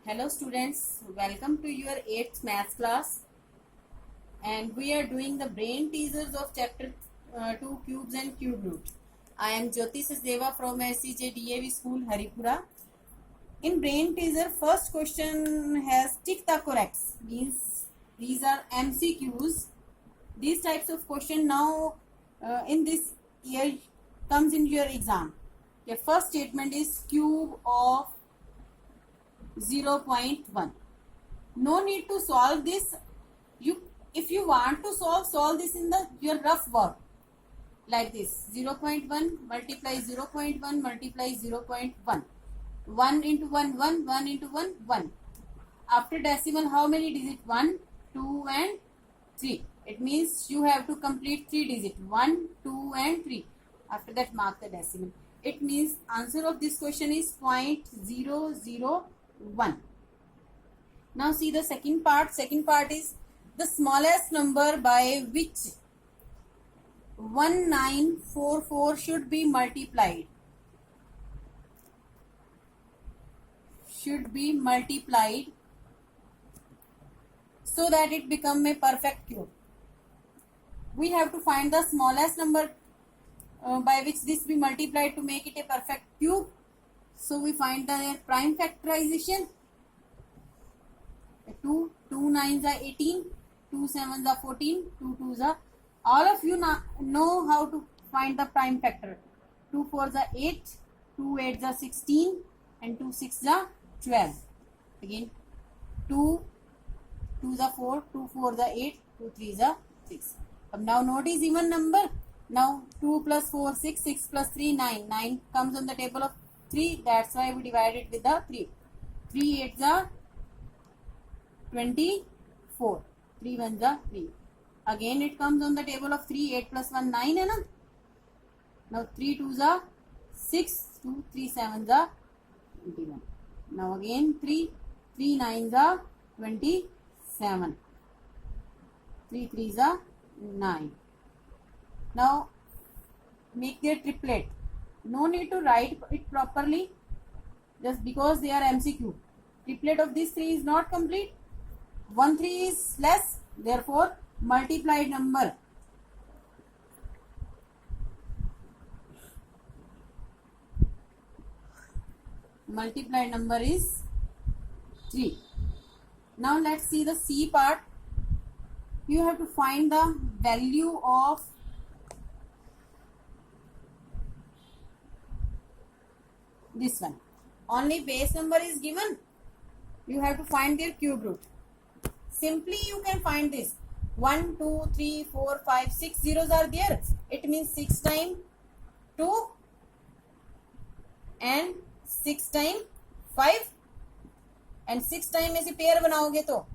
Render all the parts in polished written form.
Hello students, welcome to your 8th maths class, and we are doing the brain teasers of chapter 2 cubes and cube root. I am Jyoti Sachdeva from SCJ DAV School Haripura. In brain teaser, first question has tick the corrects, means these are MCQs. These types of question now in this year comes in your exam. The first statement is cube of 0.1. No need to solve this. If you want to solve this in your rough work like this. 0.1 multiply 0.1 multiply 0.1. 1 into 1 1, 1 into 1 1. After decimal, how many digits? 1, 2 and 3. It means you have to complete 3 digits. 1, 2 and 3. After that, mark the decimal. It means answer of this question is 0.001. Now see the second part. Second part is the smallest number by which 1944 should be multiplied. Should be multiplied so that it become a perfect cube. We have to find the smallest number by which this be multiplied to make it a perfect cube. So we find the prime factorization. 2 9s are 18, 2 7s are 14, 2 2s are. All of you know how to find the prime factor. 2 4s are 8, 2 8s are 16, and 2 6s are 12. Again, 2 2s are 4, 2 4s are 8, 2 3s are 6. Now note is even number. Now 2 plus 4 6, 6 plus 3 9. 9 comes on the table of 3. That's why we divide it with the 3. 3 8s are 24. 3 1s are 3. Again it comes on the table of 3. 8 plus 1 9 है ना. Now 3 2s are 6. 2 3 7s are 21. Now again 3 9s are 27. 3 3s are 9. Now make their triplet. No need to write it properly just because they are MCQ. Triplet of these 3 is not complete. 1 3 is less, therefore multiplied number is 3. Now let's see the C part. You have to find the value of this one. Only base number is given. You have to find their cube root. Simply you can find this. 1 2 3 4 5 6 zeros are there. It means 6 times 2 and 6 times 5 and 6 time में से pair बनाओगे तो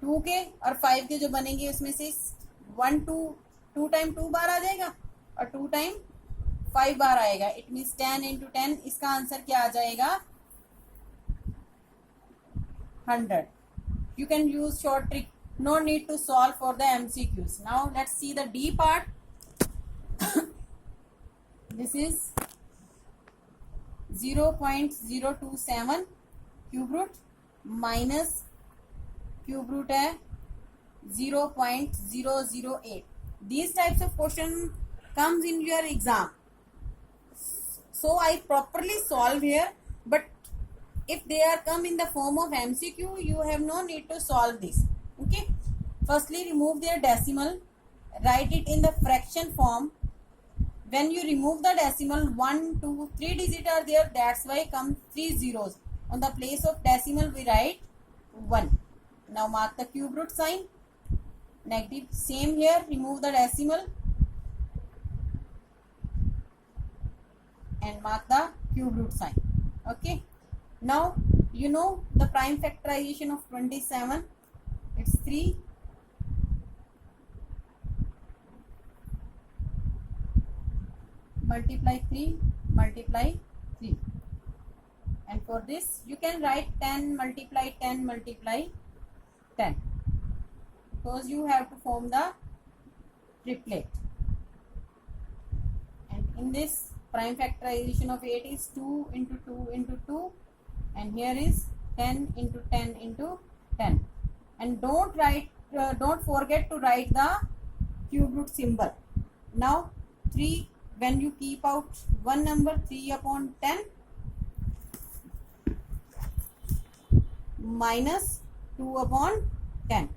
2 के और 5 के जो बनेंगे उसमें से 2 टाइम 2 बार आ जाएगा और 2 टाइम 5 बार आएगा. It means 10 into 10. इसका आंसर क्या आ जाएगा? 100. You can use short trick. No need to solve for the MCQs. Now let's see the D part. This is 0.027 cube root minus cube root है 0.008. These types of question comes in your exam. So I properly solve here, but if they are come in the form of MCQ, you have no need to solve this. Okay. Firstly, remove their decimal. Write it in the fraction form. When you remove the decimal, 1 2 3 digits are there. That's why come 3 zeros. On the place of decimal, we write 1. Now mark the cube root sign. Negative. Same here. Remove the decimal and mark the cube root sign. Okay. Now you know the prime factorization of 27. It's 3. Multiply 3 multiply 3. And for this you can write 10 multiply 10 multiply 10 because you have to form the triplet. And in this prime factorization of 8 is 2 into 2 into 2 and here is 10 into 10 into 10. And don't forget to write the cube root symbol. Now 3, when you keep out one number, 3 upon 10 minus 2 upon 10.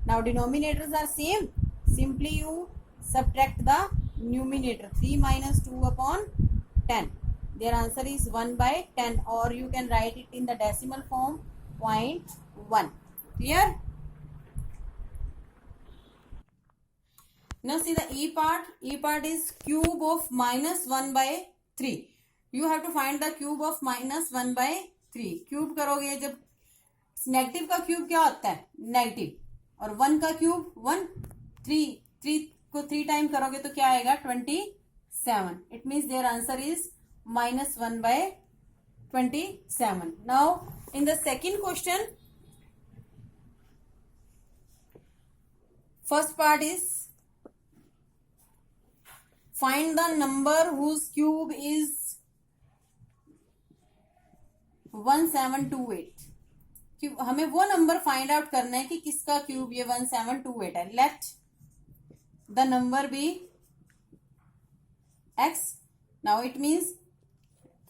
Now denominators are same, simply you subtract the numerator. 3 minus 2 upon 10. Their answer is 1 by 10, or you can write it in the decimal form 0.1. Clear? Now see the E part. E part is cube of minus 1 by 3. You have to find the cube of minus 1 by 3. Cube करोगे, जब negative का cube क्या होता है? Negative. और 1 का cube 1. 3 को 3 time करोगे तो क्या आएगा? 27. It means their answer is minus 1 by 27. Now in the second question, first part is find the number whose cube is 1728. हमें वो नंबर फाइंड आउट करना है कि किसका क्यूब ये 1728 है. Let the number be x. Now it means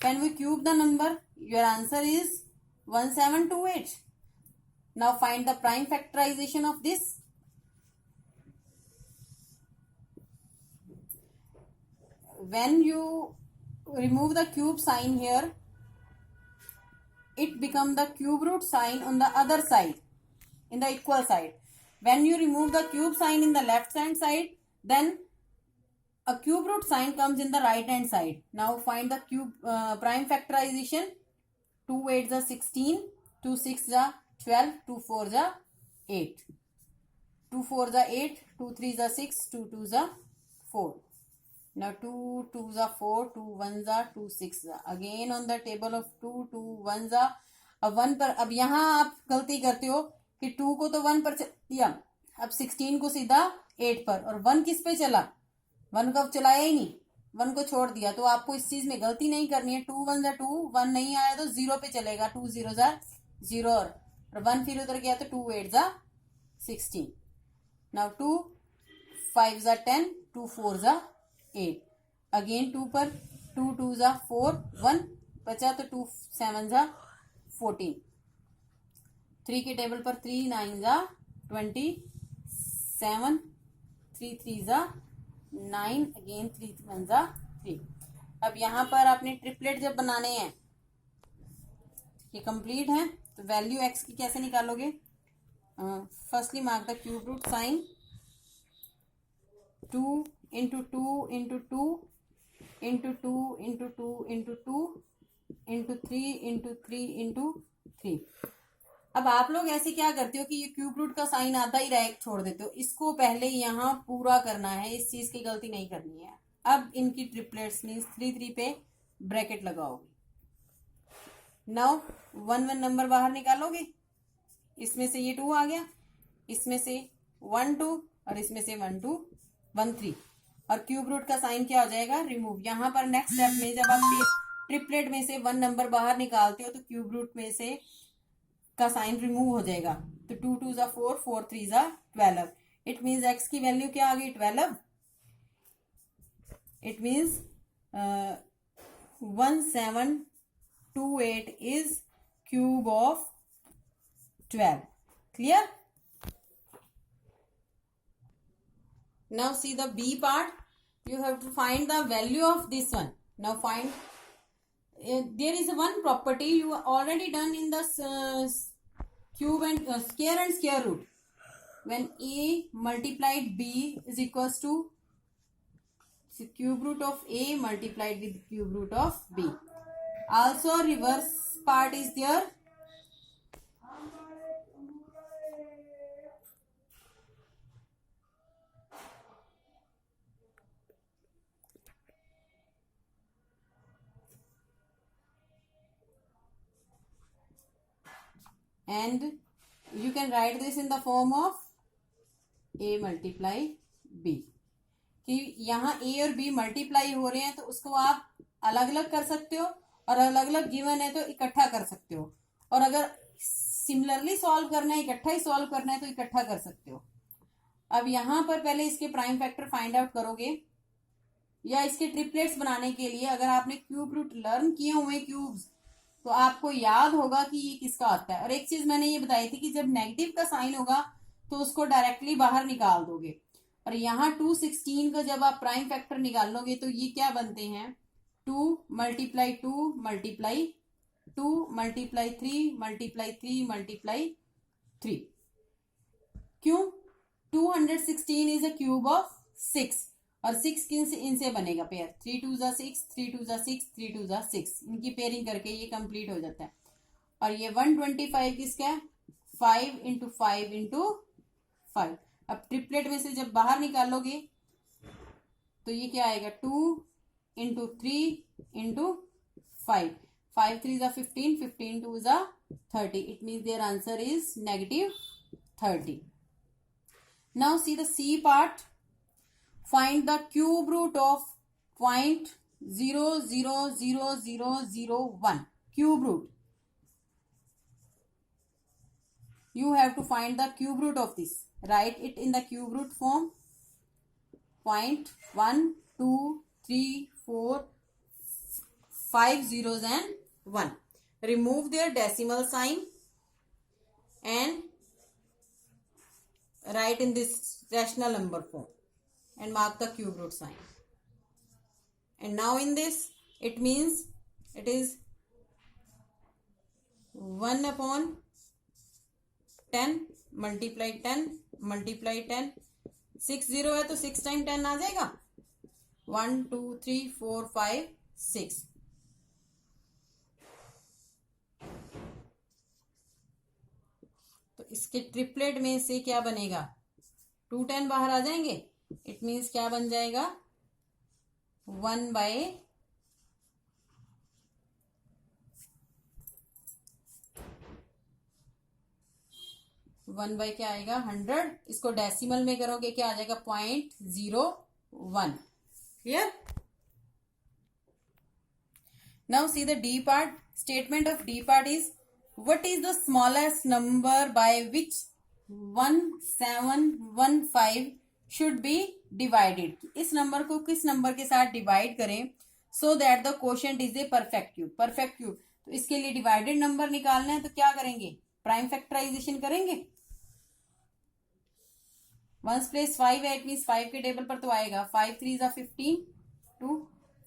when we cube the number, your answer is 1728. Now find the prime factorization of this. When you remove the cube sign here, it becomes the cube root sign on the other side, in the equal side. When you remove the cube sign in the left hand side, then a cube root sign comes in the right hand side. Now find the cube prime factorization. 2 8 is 16, 2 6 is 12, 2 4 is 8, 2 4 is 8, 2 3 is 6, 2 2 is 4. Now 2 2 is 4, 2 1 is 2 6 is. Again on the table of 2 2 1 is. अब 1 पर, अब यहाँ आप गलती करते हो कि 2 को तो 1 पर दिया, अब 16 को सीधा 8 पर, और 1 किस पे चला? 1 का चलाया ही नहीं, 1 को छोड़ दिया. तो आपको इस चीज में गलती नहीं करनी है. 2 1 2, 1 नहीं आया तो 0 पे चलेगा. 2 0 0, और 1 फिर उधर गया तो 2 8 16. नाउ 2 5 10, 2 4 8. अगेन 2 पर 2 2 4, 1 बचा तो 2 7 14. 3 के टेबल पर 3 9 27, 3 3 9, अगेन 3 1 3. अब यहाँ पर आपने ट्रिपलेट जब बनाने हैं, ये कंप्लीट है, तो वैल्यू x की कैसे निकालोगे? Firstly mark the cube root sign. 2 into 2 into 2 into 2 into 2 into 2 into 3 into 3 into 3. अब आप लोग ऐसे क्या करते हो कि ये क्यूब रूट का साइन आधा ही रह छोड़ देते हो. इसको पहले यहाँ पूरा करना है, इस चीज की गलती नहीं करनी है. अब इनकी ट्रिपलेट्स मीन्स 3 3 पे ब्रैकेट लगाओगे. नाउ 1 1 नंबर बाहर निकालोगे. इसमें से ये 2 आ गया, इसमें से 1 2, और इसमें से 1 2 1 3, और क्यूब रूट का साइन क्या हो जाएगा? रिमूव. यहाँ पर नेक्स्ट स्टेप में जब आप ट्रिपलेट में से 1 नंबर बाहर निकालते हो तो क्यूब रूट में से का साइन रिमूव हो जाएगा. तो 2 2 4, 4 3 12. इट मीन्स x की वैल्यू क्या आ गई? 12. It means 1728 is cube of 12. Clear? Now see the B part. You have to find the value of this one. Now find, there is one property you already done in the cube and square and square root. When A multiplied B is equals to cube root of A multiplied with cube root of B. Also reverse part is there. And you can write this in the form of A multiply B. कि यहाँ A और B multiply हो रहे हैं तो उसको आप अलग अलग कर सकते हो, और अलग अलग गिवन है तो इकट्ठा कर सकते हो, और अगर सिमिलरली सॉल्व करना है, इकट्ठा ही सॉल्व करना है तो इकट्ठा कर सकते हो। अब यहां पर पहले इसके प्राइम फैक्टर फाइंड आउट करोगे, या इसके ट्रिपलेट्स बनाने के लिए अगर आपने क्यूब रूट लर्न किए हुए क्यूब्स, तो आपको याद होगा कि ये किसका आता है। और एक चीज मैंने ये बताई थी कि जब नेगेटिव का साइन होगा तो उसको डायरेक्टली बाहर निकाल दोगे, और यहाँ 216 का जब आप प्राइम फैक्टर निकालोगे तो ये क्या बनते हैं, 2 multiply 2 multiply 2 multiply 3 multiply 3 multiply 3। क्यों? 216 इज अ क्यूब ऑफ 6, और 6 इनसे बनेगा पेयर, 3 2 जा 6, 3 2 जा 6, 3 2 जा 6, इनकी पेयरिंग करके ये कंप्लीट हो जाता है। और ये 125 किसका है, 5 इंटू 5 इंटू 5। अब ट्रिपलेट में से जब बाहर निकालोगे तो ये क्या आएगा, 2 इंटू 3 इंटू 5, 5 3 जा 15, 15 2 जा 30, it means their answer is -30। Now see the C part. Find the cube root of 0.00001. Cube root. You have to find the cube root of this. Write it in the cube root form. 0.1 2 3 4 5 zeros and 1. Remove their decimal sign and write in this rational number form and mark the cube root sign. And now in this it means it is 1 upon 10 multiply 10 multiply 10, 6 0 है तो 6 time 10 आ जाएगा, 1 2 3 4 5 6। तो इसके triplet में से क्या बनेगा, 2 10 बाहर आ जाएंगे, इट मीन्स क्या बन जाएगा, 1 बाय 1 बाय क्या आएगा, 100। इसको डेसिमल में करोगे क्या आ जाएगा, 0.01। Clear? Now see the D part. Statement of D part is what is the smallest number by which 1715 should be divided. इस नंबर को किस नंबर के साथ डिवाइड करें so that the quotient is a perfect cube. perfect cube तो इसके लिए divided number निकालना है तो क्या करेंगे, प्राइम फैक्टराइजेशन करेंगे। 1 प्लेस 5 है, इट मीन्स 5 के टेबल पर तो आएगा 5 3 जा 15 2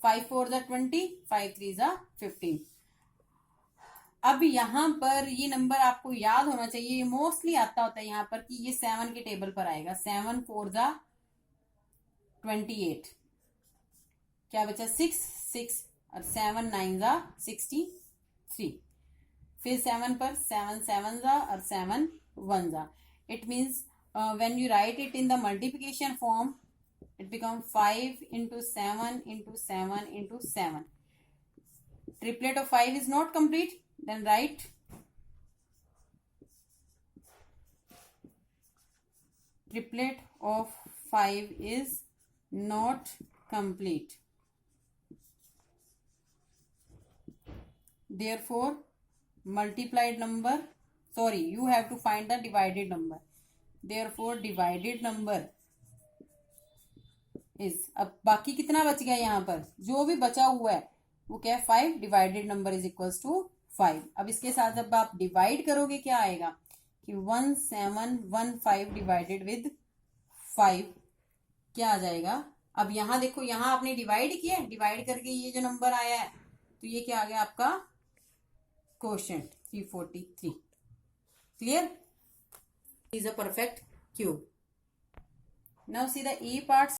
5 4 जा 20 5 3 जा 15। अब यहां पर ये नंबर आपको याद होना चाहिए, ये मोस्टली आता होता है यहाँ पर कि ये 7 के टेबल पर आएगा, 7 4 जा 28, क्या बचा 6 6 और 7 9 जा 63, फिर 7 पर 7 7 जा और 7 1 जा। It means when you write it in the multiplication form it becomes 5 into 7 into 7 into 7. Triplet of 5 is not complete, then write triplet of 5 is not complete, therefore multiplied number, sorry, you have to find the divided number, therefore divided number is, अब बाकी कितना बच गया यहाँ पर, जो भी बचा हुआ है वो क्या है 5, divided number is equals to 5। अब इसके साथ जब आप डिवाइड करोगे क्या आएगा कि 1715 डिवाइडेड विद 5 क्या आ जाएगा। अब यहाँ देखो, यहाँ आपने डिवाइड किया, डिवाइड करके ये जो नंबर आया है तो ये क्या आ गया आपका quotient 343। Clear? Is a perfect cube. Now see the E part.